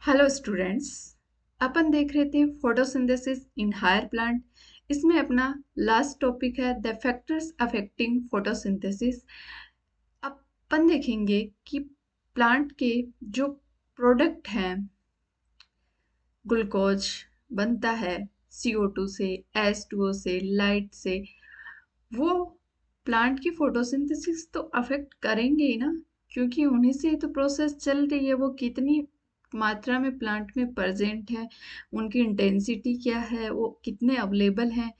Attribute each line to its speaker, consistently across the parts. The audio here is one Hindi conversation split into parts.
Speaker 1: Hello students. अपन देख रहे थे फोटोसिंथेसिस इन हायर प्लांट। इसमें अपना लास्ट टॉपिक है द फैक्टर्स अफेक्टिंग फोटोसिंथेसिस। अपन देखेंगे कि प्लांट के जो प्रोडक्ट हैं, ग्लूकोज बनता है CO2 से, H2O से, लाइट से, वो प्लांट की फोटोसिंथेसिस तो अफेक्ट करेंगे ही ना, क्योंकि उन्हीं से तो प्रोसेस चल रही है। वो कितनी मात्रा में प्लांट में प्रेजेंट है, उनकी इंटेंसिटी क्या है, वो कितने अवेलेबल हैं,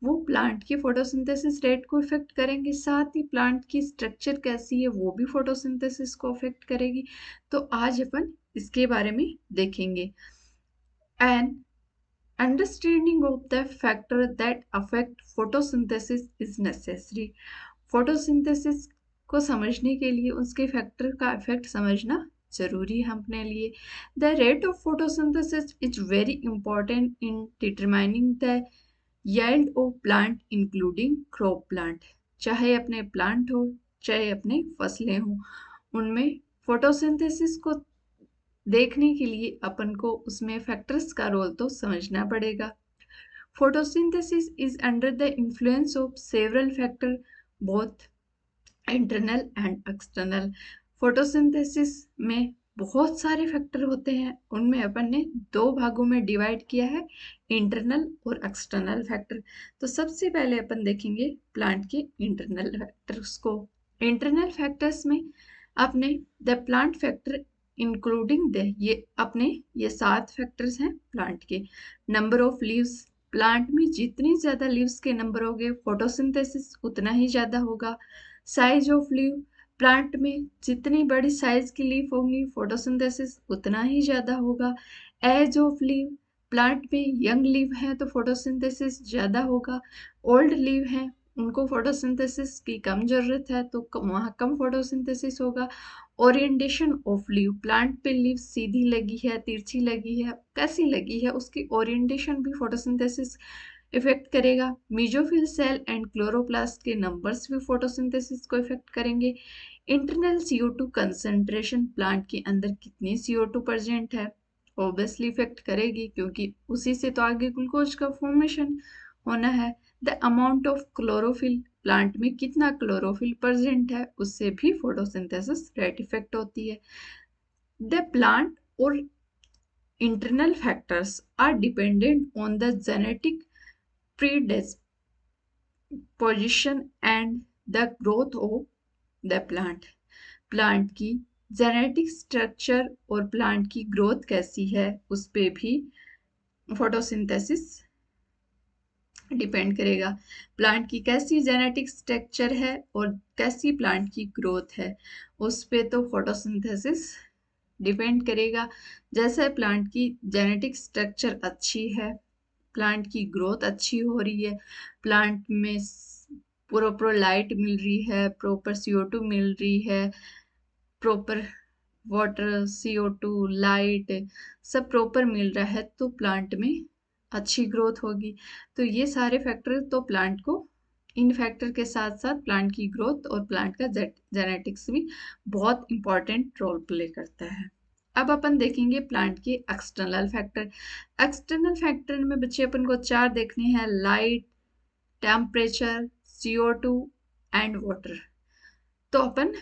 Speaker 1: वो प्लांट की फोटोसिंथेसिस रेट को इफेक्ट करेंगे। साथ ही प्लांट की स्ट्रक्चर कैसी है वो भी फोटोसिंथेसिस को अफेक्ट करेगी। तो आज अपन इसके बारे में देखेंगे। And understanding of the factor that affect photosynthesis is necessary. Photosynthesis को समझने के लिए उसके फैक्टर का इफेक्ट समझना जरूरी है अपने लिए। The rate of photosynthesis is very important in determining the yield of plant including crop plant. चाहे अपने प्लांट हो चाहे अपने फसलें हो, उनमें फोटोसिंथेसिस को देखने के लिए अपन को उसमें फैक्टर्स का रोल तो समझना पड़ेगा। Photosynthesis is under the influence of several factor, both internal and external. Photosynthesis में बहुत सारे फैक्टर होते हैं, उनमें अपन ने दो भागों में डिवाइड किया है, इंटरनल और एक्सटर्नल फैक्टर। तो सबसे पहले अपन देखेंगे प्लांट के इंटरनल फैक्टर्स को। इंटरनल फैक्टर्स में अपने the plant factor including the, ये 7 फैक्टर्स हैं प्लांट के। नंबर ऑफ लीव्स, प्लांट में जितनी ज्यादा लीव्स के नंबर होंगे फोटोसिंथेसिस उतना ही ज्यादा होगा। साइज ऑफ लीव, प्लांट में जितनी बड़ी साइज की लीफ होंगी फोटोसिंथेसिस उतना ही ज्यादा होगा। एज ऑफ लीव, प्लांट में यंग लीव है तो फोटोसिंथेसिस ज्यादा होगा। ओल्ड लीव है उनको फोटोसिंथेसिस की कम जरूरत है तो वहाँ कम फोटोसिंथेसिस होगा। ओरिएंटेशन ऑफ लीव, प्लांट पे लीव सीधी लगी है, तिरछी लगी है, कैसी लगी है, उसकी ओरिएंटेशन भी फोटोसिंथेसिस इफेक्ट करेगा। मीजोफिल सेल एंड क्लोरोप्लास्ट के नंबर्स भी फोटोसिंथेसिस को इफेक्ट करेंगे। इंटरनल CO2 कंसंट्रेशन, प्लांट के अंदर कितनी CO2 प्रेजेंट है ऑब्वियसली इफेक्ट करेगी, क्योंकि उसी से तो आगे ग्लूकोज का फॉर्मेशन होना है। The amount of chlorophyll, plant में कितना क्लोरोफिल प्रेजेंट है उससे भी फोटोसिंथेसिस रेट इफेक्ट होती है। द प्लांट और internal factors are dependent on the genetic predisposition and the growth of the plant. Plant की जेनेटिक स्ट्रक्चर और प्लांट की ग्रोथ कैसी है उस पे भी फोटोसिंथेसिस डिपेंड करेगा। प्लांट की कैसी जेनेटिक स्ट्रक्चर है और कैसी प्लांट की ग्रोथ है उस पे तो फोटोसिंथेसिस डिपेंड करेगा। जैसे प्लांट की जेनेटिक स्ट्रक्चर अच्छी है, प्लांट की ग्रोथ अच्छी हो रही है, प्लांट में प्रॉपर लाइट मिल रही है, प्रॉपर CO2 मिल रही है, प्रॉपर वाटर, CO2, लाइट सब प्रॉपर मिल रहा है तो प्लांट में अच्छी ग्रोथ होगी। तो ये सारे फैक्टर तो प्लांट को, इन फैक्टर के साथ साथ प्लांट की ग्रोथ और प्लांट का जेनेटिक्स भी बहुत इंपॉर्टेंट रोल प्ले करता है। अब अपन देखेंगे प्लांट के एक्सटर्नल फैक्टर। एक्सटर्नल फैक्टर में बच्चे अपन को 4 देखने हैं, light, temperature, CO2 and water. तो अपन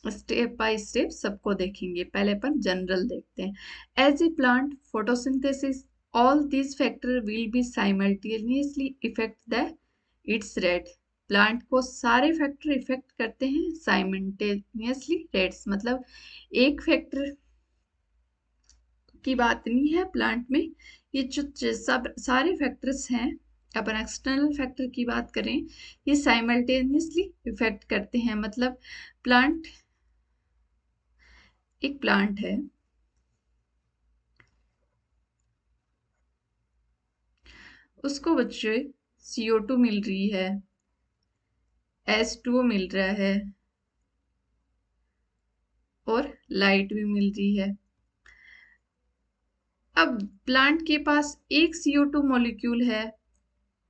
Speaker 1: स्टेप बाय स्टेप सबको देखेंगे। पहले अपन जनरल देखते हैं। As a plant photosynthesis, all these factor will be simultaneously effect the its rate. Plant को सारे फैक्टर इफेक्ट करते हैं साइमल्टेनियसली। रेट्स मतलब एक फैक्टर की बात नहीं है प्लांट में, ये जो सब सारे फैक्टर्स हैं, अपन एक्सटर्नल फैक्टर की बात करें, ये साइमल्टेनियसली इफेक्ट करते हैं। मतलब प्लांट, एक प्लांट है, उसको बच्चे CO2 मिल रही है, H2O मिल रहा है और लाइट भी मिल रही है। अब प्लांट के पास एक CO2 मॉलिक्यूल है,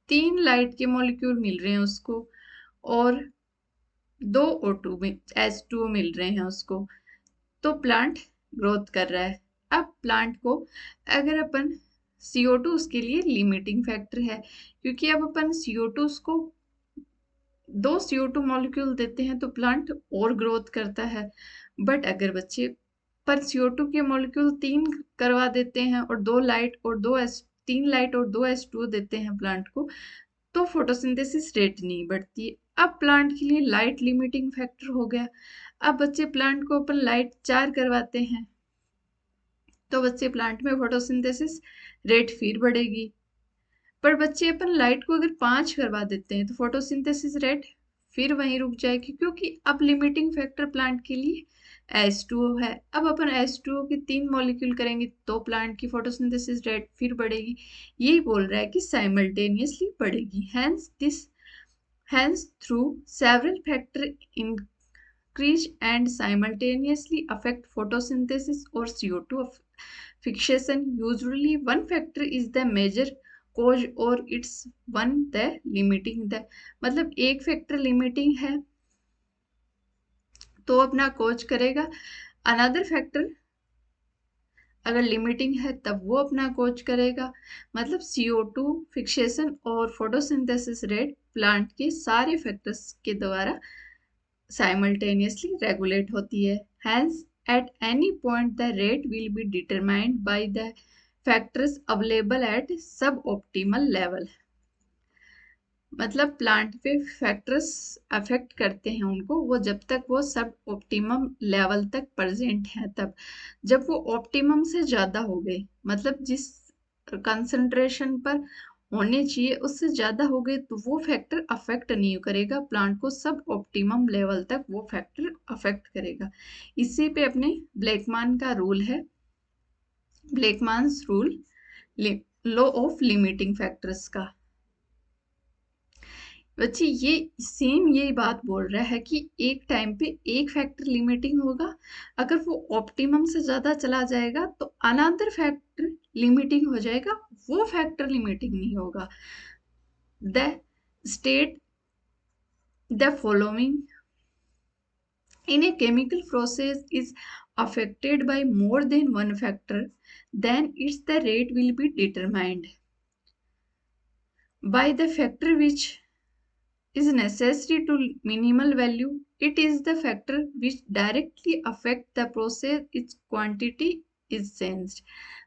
Speaker 1: 3 लाइट के मॉलिक्यूल मिल रहे हैं उसको, और 2 O2 में H2O मिल रहे हैं उसको, तो प्लांट ग्रोथ कर रहा है। अब प्लांट को अगर अपन CO2 उसके लिए लिमिटिंग फैक्टर है, क्योंकि अब अपन CO2 उसको 2 CO2 मॉलिक्यूल देते हैं तो प्लांट और ग्रोथ करता है। बट अगर बच्चे पर CO2 के मॉलिक्यूल 3 करवा देते हैं और 2 लाइट और 3 लाइट और 2 H2O देते हैं प्लांट को, तो फोटोसिंथेसिस रेट नहीं बढ़ती। अब प्लांट के लिए लाइट लिमिटिंग फैक्टर हो गया। अब बच्चे प्लांट को अपन लाइट 4 करवाते हैं तो बच्चे प्लांट में फोटोसिंथेसिस रेट फिर बढ़ेगी। पर बच्चे अपन लाइट को अगर 5 करवा देते हैं तो फोटोसिंथेसिस रेट फिर वहीं रुक जाएगी, क्योंकि अब लिमिटिंग फैक्टर प्लांट के लिए H2O है। अब अपन H2O के 3 मॉलिक्यूल करेंगे तो प्लांट की फोटोसिंथेसिस रेट फिर बढ़ेगी। यही बोल रहा है कि साइमल्टेनियसली बढ़ेगी। Hence through several factors increase and simultaneously affect photosynthesis or CO2 fixation. Usually one factor is the major cause or it's one the limiting the, मतलब एक फैक्टर लिमिटिंग है तो अपना कोज करेगा, अनदर फैक्टर अगर लिमिटिंग है तब वो अपना कोच करेगा। मतलब CO2 फिक्सेशन और फोटोसिंथेसिस रेट प्लांट के सारे फैक्टर्स के द्वारा साइमल्टेनियसली रेगुलेट होती है। Hence, at any point the rate will be determined by the factors available at suboptimal level. मतलब प्लांट पे फैक्टर्स अफेक्ट करते हैं उनको, वो जब तक वो सब ऑप्टिमम लेवल तक प्रेजेंट है तब। जब वो ऑप्टिमम से ज़्यादा हो गए, मतलब जिस कंसंट्रेशन पर होने चाहिए उससे ज़्यादा हो गए, तो वो फैक्टर अफेक्ट नहीं करेगा प्लांट को। सब ऑप्टिमम लेवल तक वो फैक्टर अफेक्ट करेगा। इसी पे अपने ब्लैकमैन का रूल है, Blackman's rule, law of limiting factors का। बच्चे ये सेम यही बात बोल रहा है कि एक टाइम पे एक फैक्टर लिमिटिंग होगा, अगर वो ऑप्टिमम से ज़्यादा चला जाएगा तो अनदर फैक्टर लिमिटिंग हो जाएगा, वो फैक्टर लिमिटिंग नहीं होगा। The state the following in a chemical process is affected by more than one factor, then its the rate will be determined by the factor which is necessary to minimal value. It is the factor which directly affect the process, its quantity is changed.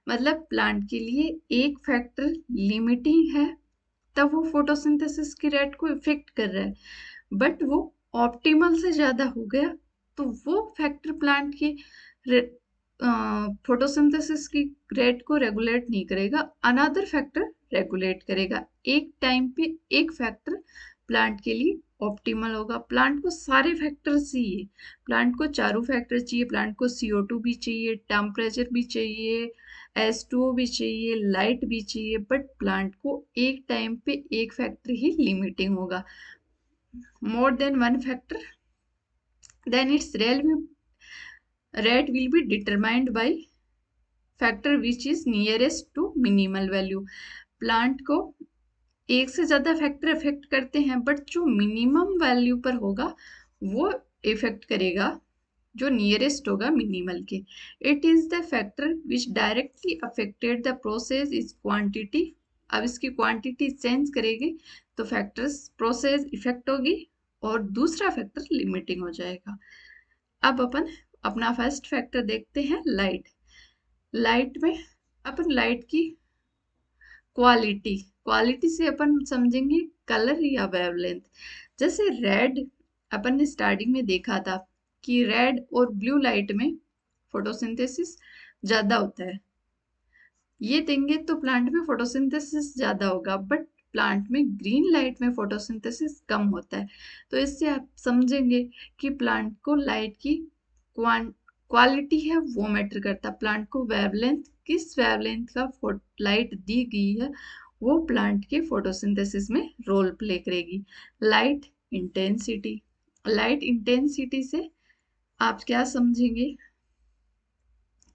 Speaker 1: मतलब प्लांट के लिए एक फैक्टर लिमिटिंग है तब वो फोटोसिंथेसिस की रेट को इफेक्ट कर रहा है, बट वो ऑप्टिमल से ज़्यादा हो गया तो वो फैक्टर प्लांट की फोटोसिंथेसिस की रेट को रेगुलेट नहीं करेगा, अनदर फैक्टर रेगुलेट करेगा। एक टाइम पे एक फैक्टर प्लांट के लिए ऑप्टिमल होगा। प्लांट को सारे फैक्टर चाहिए, प्लांट को चारों फैक्टर चाहिए, प्लांट को CO2 भी चाहिए, टेम्परेचर भी चाहिए, H2O भी चाहिए, लाइट भी चाहिए, बट प्लांट को एक टाइम पे एक फैक्टर ही लिमिटिंग होगा। More than one factor then its rate will be determined by factor which is nearest to minimal value. Plant को एक से ज़्यादा फैक्टर इफेक्ट करते हैं, बट जो मिनिमम वैल्यू पर होगा वो इफेक्ट करेगा जो नियरेस्ट होगा मिनिमल के। It is the factor which directly affected the process is quantity. अब इसकी क्वांटिटी चेंज करेगी तो फैक्टर्स प्रोसेस इफेक्ट होगी और दूसरा फैक्टर लिमिटिंग हो जाएगा। अब अपन अपना फर्स्ट फैक्टर देखते हैं, लाइट। लाइट में अपन लाइट की क्वालिटी से अपन समझेंगे कलर या वेवलेंथ। जैसे रेड अपन ने स्टार्टिंग में देखा था कि रेड और ब्लू लाइट में फोटोसिंथेसिस ज़्यादा होता है, ये देंगे तो प्लांट में फोटोसिंथेसिस ज़्यादा होगा, बट प्लांट में ग्रीन लाइट में फोटोसिंथेसिस कम होता है। तो इससे आप समझेंगे कि प्लांट को लाइट की क्वालिटी है वो मैटर करता है। प्लांट को वेवलेंथ, किस वेवलेंथ का लाइट दी गई है वो प्लांट के फोटोसिंथेसिस में रोल प्ले करेगी। लाइट इंटेंसिटी से आप क्या समझेंगे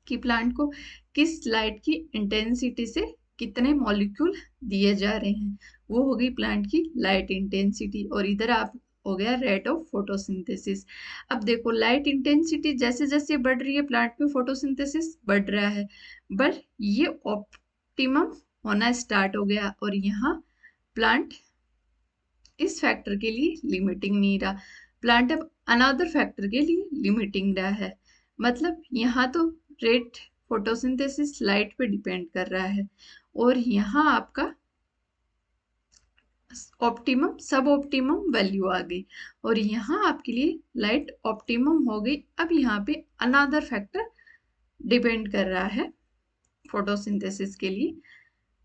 Speaker 1: कि प्लांट को किस लाइट की इंटेंसिटी से कितने मॉलिक्यूल दिए जा रहे हैं, वो होगी प्लांट की लाइट इंटेंसिटी। और इधर आप हो गया रेट ऑफ फोटोसिंथेसिस। अब देखो लाइट इंटेंसिटी जैसे जैसे बढ़ रही है प्लांट में फोटोसिंथेसिस बढ़ रहा है, बट ये ऑप्टिमम होना स्टार्ट हो गया और यहाँ प्लांट इस फैक्टर के लिए लिमिटिंग नहीं रहा, प्लांट अब अनदर फैक्टर के लिए लिमिटिंग रहा है। मतलब यहाँ तो रेट फोटोसिंथेसिस लाइट पे डिपेंड कर रहा है और यहाँ आपका ऑप्टिमम सब ऑप्टिमम वैल्यू आ गई और यहाँ आपके लिए लाइट ऑप्टिमम हो गई। अब यहाँ पे अनदर फैक्टर डिपेंड कर रहा है फोटोसिंथेसिस के लिए,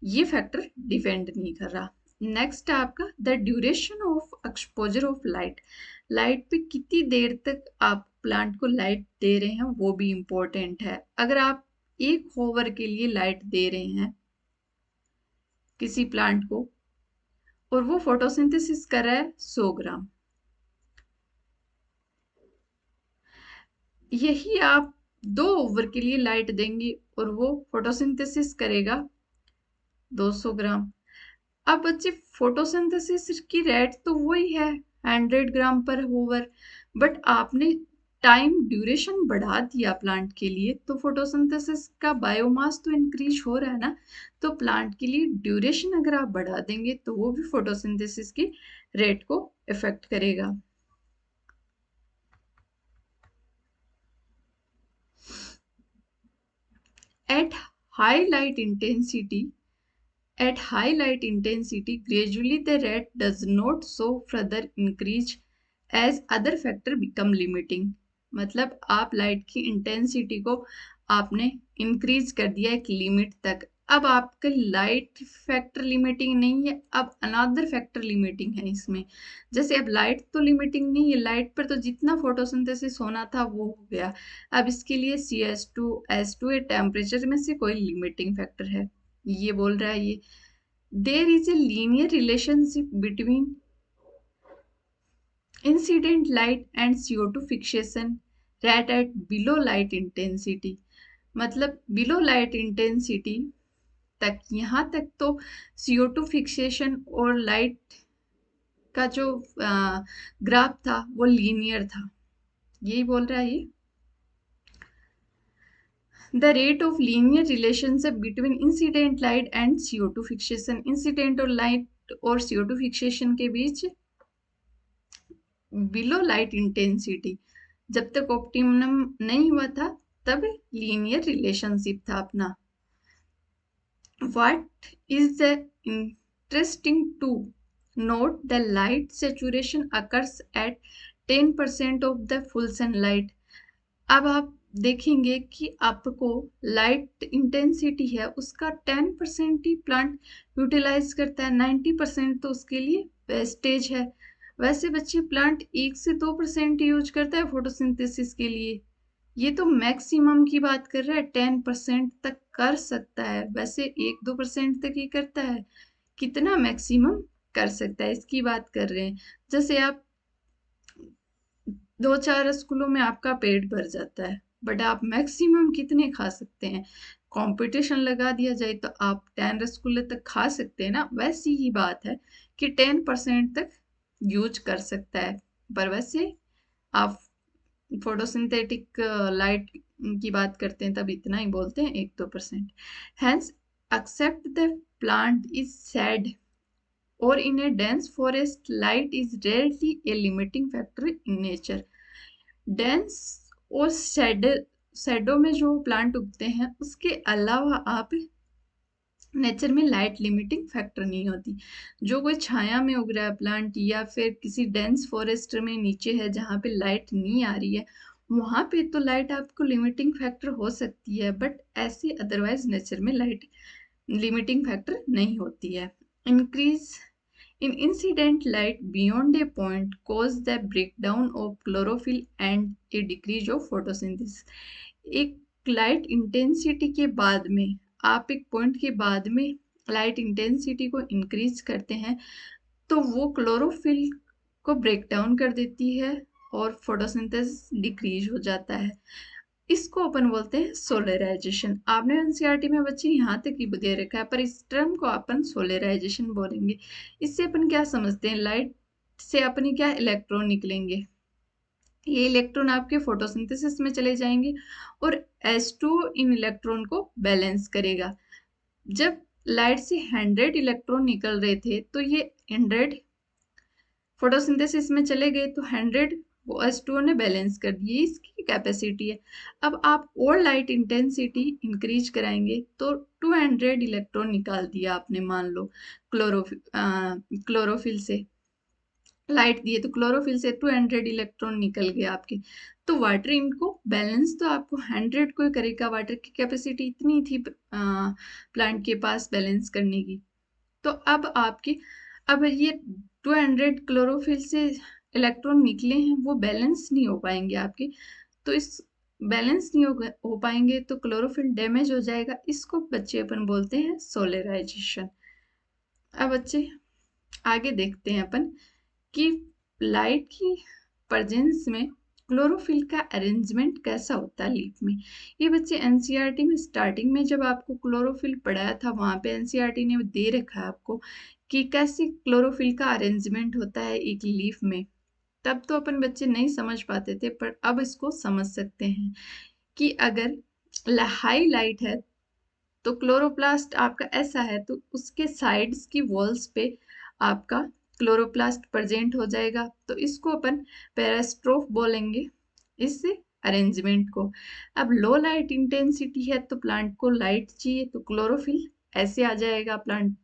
Speaker 1: ये फैक्टर डिपेंड नहीं कर रहा। नेक्स्ट है आपका the duration of exposure of light, light पे कितनी देर तक आप प्लांट को लाइट दे रहे हैं वो भी इम्पोर्टेंट है। अगर आप 1 आवर के लिए लाइट दे रहे हैं किसी प्लांट को और वो फोटोसिंथेसिस कर रहा है 100 ग्राम, यही आप 2 आवर के लिए लाइट देंगे और वो फोटोसिंथेसिस करेगा 200 ग्राम। अब बच्चे फोटोसिंथेसिस की रेट तो वही है 100 ग्राम पर ओवर, बट आपने टाइम ड्यूरेशन बढ़ा दिया प्लांट के लिए तो फोटोसिंथेसिस का बायोमास तो इंक्रीज हो रहा है ना, तो प्लांट के लिए ड्यूरेशन अगर आप बढ़ा देंगे तो वो भी फोटोसिंथेसिस की रेट को इफेक्ट करेगा। At high light intensity, at high light intensity, gradually the rate does not so further increase as other factor become limiting। मतलब आप लाइट की इंटेंसिटी को आपने इंक्रीज कर दिया एक लिमिट तक, अब आपका लाइट फैक्टर लिमिटिंग नहीं है, अब अनदर फैक्टर लिमिटिंग है इसमें। जैसे अब लाइट तो लिमिटिंग नहीं है, लाइट पर तो जितना फोटोसिंथेसिस होना था वो हो गया, अब इसके लिए CS2 टेम्परेचर में से कोई लिमिटिंग फैक्टर है, ये बोल रहा है ये there is a linear relationship between incident light and CO2 fixation rate at below light intensity. मतलब बिलो लाइट इंटेंसिटी तक, यहाँ तक तो CO2 फिक्सेशन और लाइट का जो ग्राफ था वो लीनियर था, यही बोल रहा है ये the rate of linear relationship between incident light and CO2 fixation. Incident और लाइट और CO2 फिक्सेशन के बीच बिलो लाइट इंटेंसिटी जब तक ऑप्टिमम नहीं हुआ था तब लीनियर रिलेशनशिप था अपना। What is the interesting to note the light saturation occurs at 10% of the full sunlight। अब आप देखेंगे कि आपको लाइट इंटेंसिटी है उसका 10% ही प्लांट यूटिलाइज करता है, 90% तो उसके लिए वेस्टेज है। वैसे बच्चे प्लांट 1 से 2% यूज करता है फोटोसिंथेसिस के लिए, ये तो मैक्सिमम की बात कर रहा है, 10% तक कर सकता है, वैसे 1-2% तक ही करता है, कितना मैक्सिमम कर सकता है इसकी बात कर रहे हैं। जैसे आप 2-4 रसगुल्लों में आपका पेट भर जाता है, बट आप मैक्सिमम कितने खा सकते हैं, कंपटीशन लगा दिया जाए तो आप 10 रसगुल्ले तक खा सकते हैं ना, वैसी ही बात है कि 10% तक यूज कर सकता है। पर वैसे आप फोटोसिंथेटिक लाइट की बात करते हैं तब इतना ही बोलते हैं 1-2%। Hence except the plant is shade और in a dense forest light is rarely a limiting factor in nature. Dense और शैडो में जो प्लांट उगते हैं उसके अलावा आप नेचर में लाइट लिमिटिंग फैक्टर नहीं होती। जो कोई छाया में उग रहा है प्लांट या फिर किसी डेंस फॉरेस्ट में नीचे है जहाँ पे लाइट नहीं आ रही है, वहाँ पे तो लाइट आपको लिमिटिंग फैक्टर हो सकती है, बट ऐसे अदरवाइज नेचर में लाइट लिमिटिंग फैक्टर नहीं होती है। Increase in incident light beyond a point cause the breakdown of chlorophyll and a decrease of photosynthesis। एक लाइट इंटेंसिटी के बाद में आप एक पॉइंट के बाद में लाइट इंटेंसिटी को इंक्रीज करते हैं तो वो क्लोरोफिल को ब्रेक डाउन कर देती है और फोटोसिंथेसिस डिक्रीज हो जाता है, इसको अपन बोलते हैं सोलराइजेशन। आपने एनसीईआरटी में बच्चे यहाँ तक ही दे रखा है पर इस टर्म को अपन सोलराइजेशन बोलेंगे। इससे अपन क्या समझते हैं, लाइट से अपने क्या इलेक्ट्रॉन निकलेंगे, ये इलेक्ट्रॉन आपके फोटोसिंथेसिस में चले जाएंगे और H2 इन इलेक्ट्रॉन को बैलेंस करेगा। जब लाइट से 100 इलेक्ट्रॉन निकल रहे थे तो ये 100 फोटोसिंथेसिस में चले गए, तो 100 वो H2O ने बैलेंस कर दिए, इसकी कैपेसिटी है। अब आप और लाइट इंटेंसिटी इंक्रीज कराएंगे तो 200 इलेक्ट्रॉन निकाल दिया आपने, मान लो क्लोरोफिल से लाइट दिए तो क्लोरोफिल से 200 इलेक्ट्रॉन निकल गए आपके। तो वाटर इनको बैलेंस तो आपको 100 को ही करेगा, वाटर की कैपेसिटी इतनी थी प्लांट के पास बैलेंस करने की। तो अब ये 200 क्लोरोफिल से इलेक्ट्रॉन निकले हैं, वो बैलेंस नहीं हो पाएंगे आपके। तो इस बैलेंस नहीं हो पाएंगे तो क्लोरोफिल डैमेज हो जाएगा, इसको बच्चे अपन बोलते हैं सोलराइजेशन। अब बच्चे आगे देखते हैं अपन कि लाइट की प्रेजेंस में क्लोरोफिल का अरेंजमेंट कैसा होता है लीफ में। ये बच्चे एनसीईआरटी में स्टार्टिंग में जब आपको क्लोरोफिल पढ़ाया था, वहां पे एनसीईआरटी ने दे रखा है आपको कि कैसे क्लोरोफिल का अरेंजमेंट होता है एक लीफ में। तब तो अपन बच्चे नहीं समझ पाते थे, पर अब इसको समझ सकते हैं कि अगर हाई लाइट है तो क्लोरोप्लास्ट आपका ऐसा है, तो उसके साइड्स की वॉल्स पे आपका क्लोरोप्लास्ट प्रेजेंट हो जाएगा, तो इसको अपन पेरास्ट्रोफ बोलेंगे इस अरेंजमेंट को। अब लो लाइट इंटेंसिटी है तो प्लांट को लाइट चाहिए, तो क्लोरोफिल ऐसे आ जाएगा प्लांट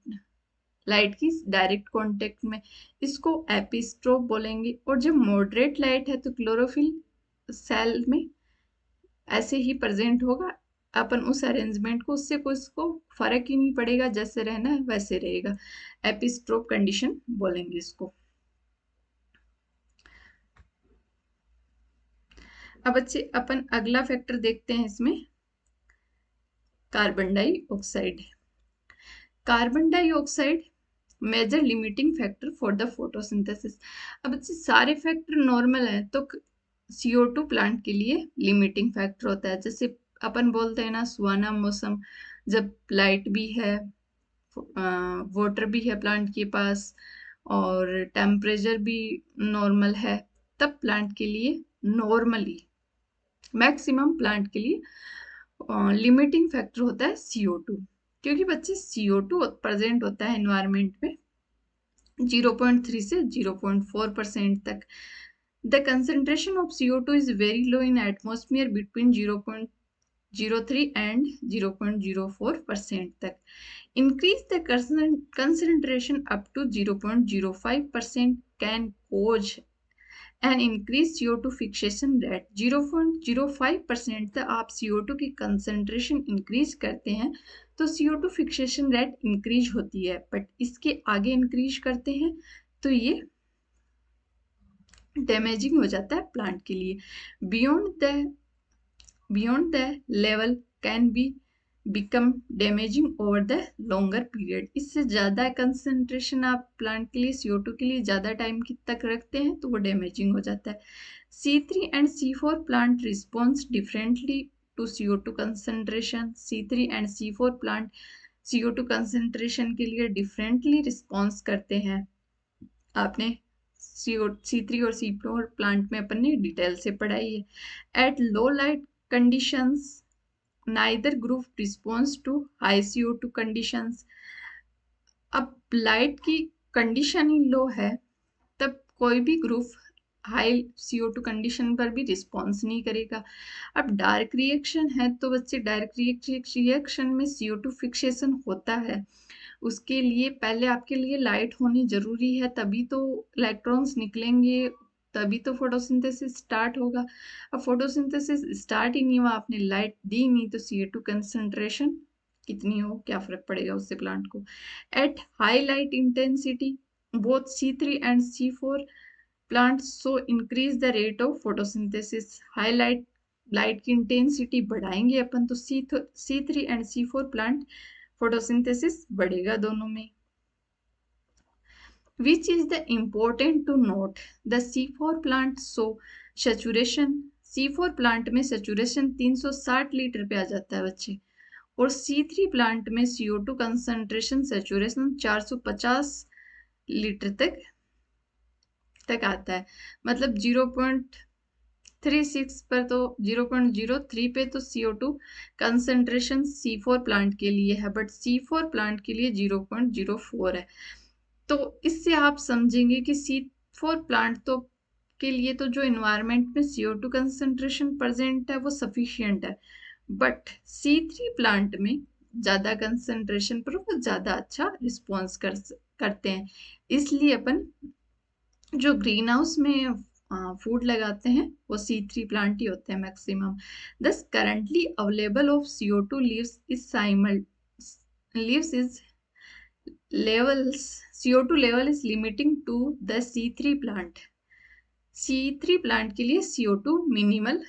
Speaker 1: लाइट की डायरेक्ट कांटेक्ट में, इसको एपिस्ट्रोफ बोलेंगे। और जब मॉडरेट लाइट है तो क्लोरोफिल सेल में ऐसे ही प्रेजेंट होगा, अपन उस अरेंजमेंट को, उससे कोई इसको फर्क ही नहीं पड़ेगा, जैसे रहना है वैसे रहेगा, एपिस्ट्रोफ कंडीशन बोलेंगे इसको। अब बच्चे अपन अगला फैक्टर देखते हैं इसमें, carbon dioxide. Carbon dioxide major limiting factor for the photosynthesis. अब बच्चे सारे फैक्टर नॉर्मल हैं तो CO2 प्लांट के लिए लिमिटिंग फैक्टर होता है। जैसे अपन बोलते हैं ना, सुहाना मौसम, जब लाइट भी है, वाटर भी है प्लांट के पास और टेम्परेचर भी नॉर्मल है, तब प्लांट के लिए नॉर्मली मैक्सिमम प्लांट के लिए लिमिटिंग फैक्टर होता है CO2। क्योंकि बच्चे CO2 प्रेजेंट होता है एनवायरमेंट में 0.3 से 0.4% तक। The concentration of CO2 is very low in atmosphere between 0.03 and 0.04% तक। Increase the concentration up to 0.05% can cause an increased CO2 fixation rate। 0.05% तक आप CO2 की कंसंट्रेशन इंक्रीज करते हैं तो CO2 फिक्सेशन रेट इंक्रीज होती है, बट इसके आगे इंक्रीज करते हैं तो ये डैमेजिंग हो जाता है प्लांट के लिए। Beyond the level can be become damaging over the longer period. इससे ज़्यादा कंसंट्रेशन आप प्लांट के लिए CO2 के लिए ज़्यादा टाइम तक रखते हैं तो वो डैमेजिंग हो जाता है। C3 and C4 plant response differently to CO2 concentration. C3 and C4 plant CO2 concentration के लिए डिफरेंटली रिस्पॉन्स करते हैं। आपने C3 और C4 प्लांट में अपन ने डिटेल से पढ़ाई है। At low light conditions neither group responds to high CO2 conditions। अब लाइट की कंडीशन ही लो है तब कोई भी ग्रुप हाई CO2 कंडीशन पर भी रिस्पॉन्स नहीं करेगा। अब डार्क रिएक्शन है तो बच्चे डार्क रिएक्शन में CO2 फिक्सेशन होता है, उसके लिए पहले आपके लिए लाइट होनी जरूरी है, तभी तो इलेक्ट्रॉन्स निकलेंगे, तभी तो फोटोसिंथेसिस स्टार्ट होगा। अब फोटोसिंथेसिस स्टार्ट ही नहीं हुआ, आपने लाइट दी नहीं, तो CO2 कंसंट्रेशन कितनी हो क्या फर्क पड़ेगा उससे प्लांट को। At high light intensity both C3 and C4 plants so increase the rate of photosynthesis। High light की इंटेंसिटी बढ़ाएंगे अपन तो C3 and C4 plant photosynthesis बढ़ेगा दोनों में। Which is the important to note, the C4 plant so saturation, C4 plant में saturation 360 लीटर पे आ जाता है बच्चे, और C3 प्लांट में CO2 कंसंट्रेशन saturation 450 लीटर तक तक आता है। मतलब 0.36 पर तो 0.03 पे तो CO2 कंसंट्रेशन C4 प्लांट के लिए है, बट C4 प्लांट के लिए 0.04 है। तो इससे आप समझेंगे कि C4 प्लांट तो के लिए तो जो इन्वायरमेंट में CO2 कंसंट्रेशन प्रेजेंट है वो सफिशिएंट है, बट C3 प्लांट में ज़्यादा कंसंट्रेशन पर वो ज़्यादा अच्छा रिस्पॉन्स करते हैं। इसलिए अपन जो ग्रीन हाउस में फूड लगाते हैं वो C3 प्लांट ही होते हैं मैक्सिमम। दस currently available of CO2 leaves is leaves is levels CO2 level is limiting to the C3 plant। C3 plant के लिए CO2 मिनिमल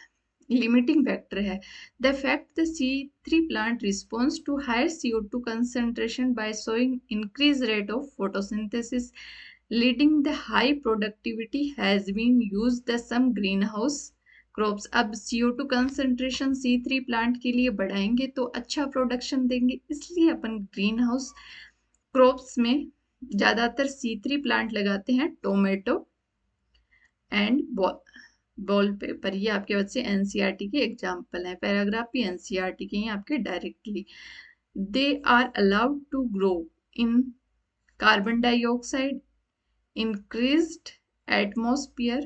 Speaker 1: लिमिटिंग फैक्टर है। The fact the C3 plant responds to higher CO2 concentration by showing increased rate of photosynthesis leading the high productivity has been used the some greenhouse crops. अब CO2 कंसंट्रेशन C3 प्लांट के लिए बढ़ाएंगे तो अच्छा प्रोडक्शन देंगे, इसलिए अपन ग्रीन हाउस क्रॉप्स में ज्यादातर C3 प्लांट लगाते हैं। टोमेटो एंड बॉल पेपर, ये आपके बच्चे NCERT के एग्जाम्पल हैं। पैराग्राफ भी NCERT के हैं आपके directly. They are allowed to grow in carbon dioxide increased atmosphere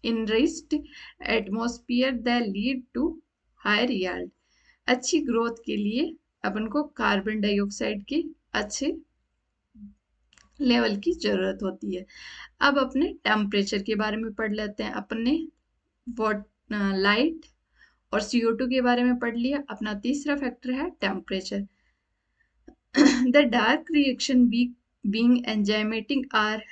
Speaker 1: enriched atmosphere that lead to higher yield। अच्छी ग्रोथ के लिए अपन को कार्बन डाइऑक्साइड के अच्छे लेवल की जरूरत होती है। अब अपने टेम्परेचर के बारे में पढ़ लेते हैं। अपने लाइट और CO2 के बारे में पढ़ लिया। अपना तीसरा फैक्टर है temperature. The dark reaction being enzymatic are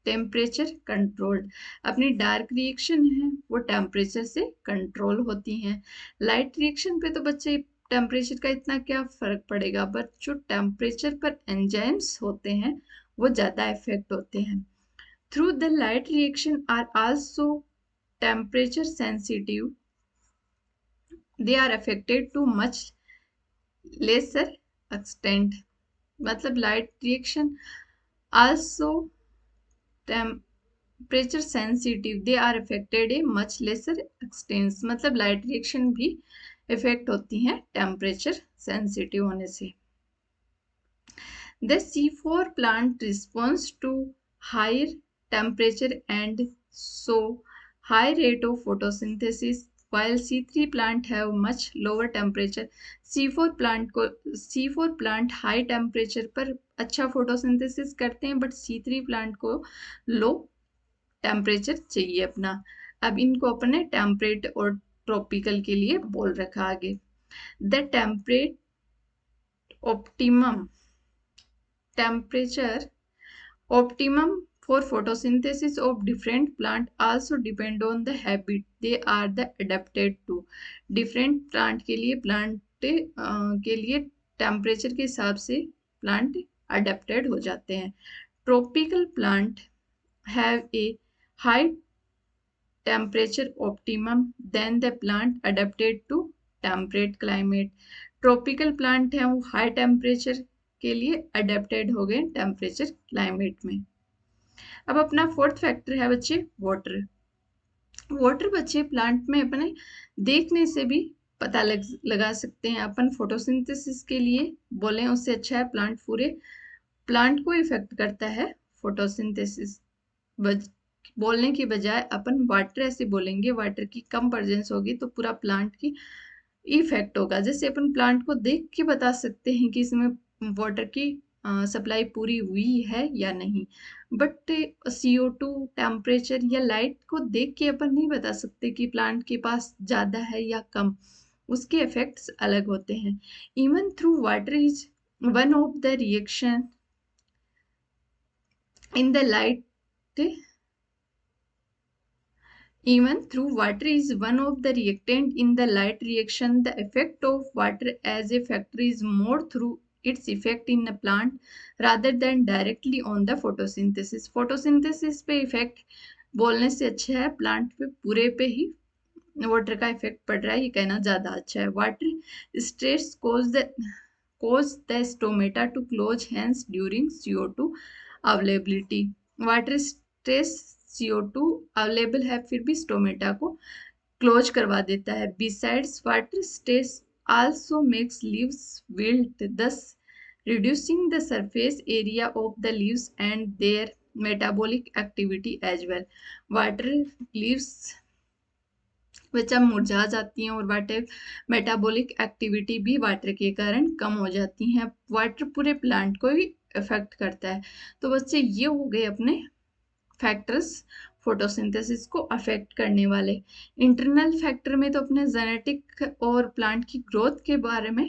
Speaker 1: temperature controlled. अपनी डार्क रिएक्शन है वो टेम्परेचर से कंट्रोल होती हैं। लाइट रिएक्शन पे तो बच्चे टेम्परेचर का इतना क्या फर्क पड़ेगा, बट जो टेम्परेचर पर एंजाइम्स होते हैं वो ज़्यादा इफेक्ट होते हैं। Through the light reaction are also temperature sensitive, they are affected to much lesser extent. मतलब light reaction also temperature sensitive, they are affected a much lesser extent. मतलब लाइट रिएक्शन भी इफेक्ट होती हैं टेम्परेचर सेंसिटिव होने से। The C4 plant responds to higher temperature and so high rate of photosynthesis while C3 plant have much lower temperature। C4 plant high temperature पर अच्छा photosynthesis करते हैं, बट C3 plant को लो टेम्परेचर चाहिए अपना। अब इनको अपने टेम्परेट और ट्रॉपिकल के लिए बोल रखा आगे। The temperate optimum temperature optimum for photosynthesis of different plant also depend on the habit they are the adapted to। different plant के लिए के लिए टेम्परेचर के हिसाब से प्लांट अडेप्टेड हो जाते हैं। Tropical plant have a high temperature optimum than the plant adapted to temperate climate. Tropical plant हैं वो हाई टेम्परेचर के लिए अडेप्टेड हो गए टेम्परेचर क्लाइमेट में। अब अपना फोर्थ फैक्टर है बच्चे वाटर। वाटर बच्चे प्लांट में अपने देखने से भी पता लगा सकते हैं। अपन फोटोसिंथेसिस के लिए बोले उससे अच्छा है प्लांट पूरे प्लांट को इफेक्ट करता है फोटोसिंथेसिस। बोलने की बजाय अपन वाटर ऐसे बोलेंगे, वाटर की कम प्रेजेंस होगी तो पूरा प्लांट की इफेक्ट होगा। जैसे अपन प्लांट को देख के बता सकते हैं कि इसमें वाटर की सप्लाई पूरी हुई है या नहीं, बट CO2 टेम्परेचर या लाइट को देख के अपन नहीं बता सकते कि प्लांट के पास ज़्यादा है या कम। उसके इफेक्ट्स अलग होते हैं। Even through water is one of the reaction in the light Even through water is one of the reactant in the light reaction, the effect of water as a factor is more through its effect in a plant rather than directly on the photosynthesis। photosynthesis पे इफेक्ट बोलने से अच्छा है प्लांट पे पूरे पे ही वाटर का इफेक्ट पड़ रहा है, ये कहना ज़्यादा अच्छा है। Water stress cause the stomata to close hence during CO2 availability। Water trace CO2 available है फिर भी स्टोमेटा को क्लोज करवा देता है। Besides water stress also makes leaves wilt दस reducing the surface area of the leaves and their metabolic activity as well. Water leaves जब मुरझा जाती हैं और वाटर मेटाबॉलिक एक्टिविटी भी वाटर के कारण कम हो जाती हैं। वाटर पूरे प्लांट को भी इफेक्ट करता है। तो बच्चे ये हो गए अपने फैक्टर्स फोटोसिंथेसिस को अफेक्ट करने वाले। इंटरनल फैक्टर में तो अपने जेनेटिक और प्लांट की ग्रोथ के बारे में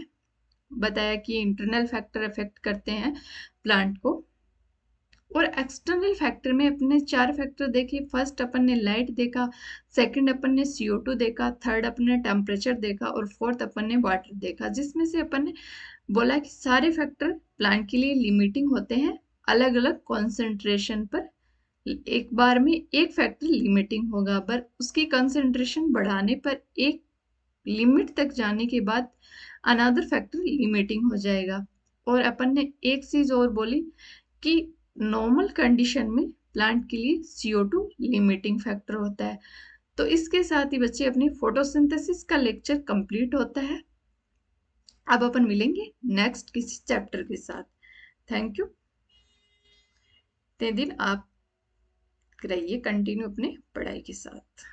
Speaker 1: बताया कि इंटरनल फैक्टर अफेक्ट करते हैं प्लांट को। और एक्सटर्नल फैक्टर में अपने 4 फैक्टर देखे। फर्स्ट अपन ने लाइट देखा, सेकंड अपन ने CO2 देखा, थर्ड अपन ने टेम्परेचर देखा और फोर्थ अपन ने वाटर देखा, जिसमें से अपन ने बोला कि सारे फैक्टर प्लांट के लिए लिमिटिंग होते हैं अलग अलग कॉन्सेंट्रेशन पर। एक बार में एक फैक्टर लिमिटिंग होगा, पर उसकी कंसंट्रेशन बढ़ाने पर एक लिमिट तक जाने के बाद अनदर फैक्टर लिमिटिंग हो जाएगा। और अपन ने एक चीज और बोली कि नॉर्मल कंडीशन में प्लांट के लिए CO2 लिमिटिंग फैक्टर होता है। तो इसके साथ ही बच्चे अपनी फोटोसिंथेसिस का लेक्चर कंप्लीट होता है। अब अपन मिलेंगे नेक्स्ट किसी चैप्टर के साथ। Thank you. ते दिन आप रहिए कंटिन्यू अपने पढ़ाई के साथ।